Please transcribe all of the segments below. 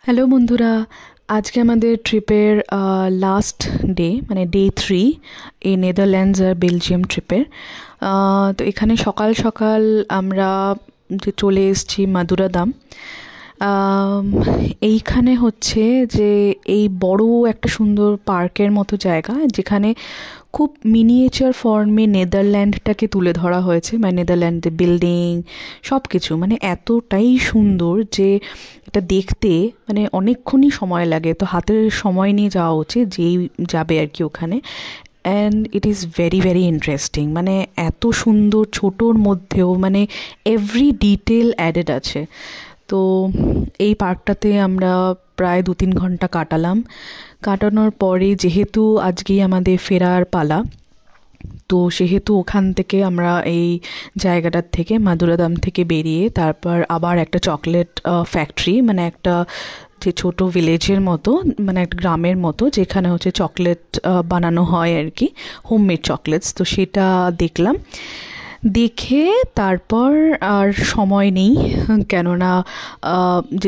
Hello বন্ধুরা, আজকে আমাদের ট্রিপের লাস্ট ডে মানে ডে 3 এই নেদারল্যান্ডস আর বেলজিয়াম ট্রিপের। তো এখানে সকাল সকাল আমরা যে চলে এসেছি মাদুরাদাম। আম, এইখানে হচ্ছে যে এই বড় একটা সুন্দর পার্কের মতো জায়গা, যেখানে খুব মিনিয়েচার ফর্মে নেদারল্যান্ডটাকে তুলে ধরা হয়েছে, মানে নেদারল্যান্ডের বিল্ডিং সব কিছু মানে এতটাই সুন্দর যে এটা দেখতে মানে অনেকক্ষণই সময় লাগে। তো হাতের সময় নিয়ে যাওয়া উচিত যেই যাবে আর কি ওখানে। And it is very very interesting, মানে এত সুন্দর ছোটোর মধ্যেও মানে এভরি ডিটেল অ্যাডেড আছে। তো এই পার্কটাতে আমরা প্রায় 2-3 ঘন্টা কাটালাম। কাটানোর পরে যেহেতু আজকেই আমাদের ফেরার পালা, তো সেহেতু ওখান থেকে আমরা এই জায়গাটার থেকে মাদুরাদাম থেকে বেরিয়ে তারপর আবার একটা চকলেট ফ্যাক্টরি, মানে একটা যে ছোট ভিলেজের মতো, মানে একটা গ্রামের মতো, যেখানে হচ্ছে চকলেট বানানো হয় আর কি, হোমমেড চকলেটস। তো সেটা দেখলাম। দেখে তারপর আর সময় নেই, কেননা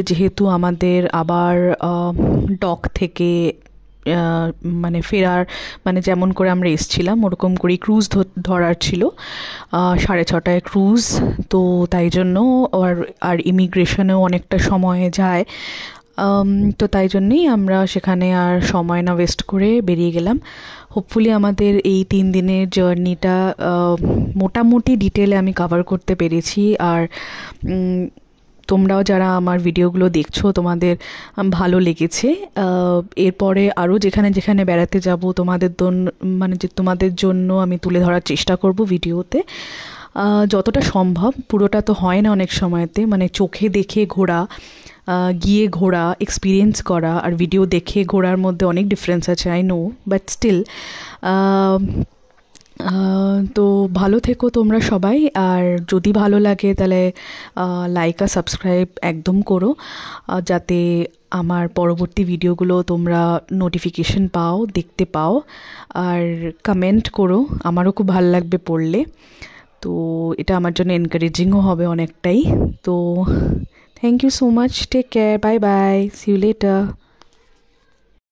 যেহেতু আমাদের আবার ডক থেকে মানে ফেরার, মানে যেমন করে আমরা এসছিলাম ওরকম করেই ক্রুজ ধরার ছিল। 6:30টায় ক্রুজ। তো তাই জন্য আর আর ইমিগ্রেশনেও অনেকটা সময় যায়। তো তাই জন্যেই আমরা সেখানে আর সময় না ওয়েস্ট করে বেরিয়ে গেলাম। হোপফুলি আমাদের এই 3 দিনের জার্নিটা মোটামুটি ডিটেলে আমি কভার করতে পেরেছি। আর তোমরাও যারা আমার ভিডিওগুলো দেখছো তোমাদের ভালো লেগেছে। এরপরে আরও যেখানে যেখানে বেড়াতে যাব মানে যে তোমাদের জন্য আমি তুলে ধরার চেষ্টা করব ভিডিওতে, যতটা সম্ভব। পুরোটা তো হয় না অনেক সময়তে, মানে চোখে দেখে ঘোরা, গিয়ে ঘোরা, এক্সপিরিয়েন্স করা আর ভিডিও দেখে ঘোরার মধ্যে অনেক ডিফারেন্স আছে, আই নো, বাট স্টিল। তো ভালো থেকো তোমরা সবাই। আর যদি ভালো লাগে তাহলে লাইক আর সাবস্ক্রাইব একদম করো, যাতে আমার পরবর্তী ভিডিওগুলো তোমরা নোটিফিকেশন পাও, দেখতে পাও। আর কমেন্ট করো, আমারও খুব ভালো লাগবে পড়লে। তো এটা আমার জন্য এনকারেজিংও হবে অনেকটাই। তো thank you so much, take care, bye bye, see you letter.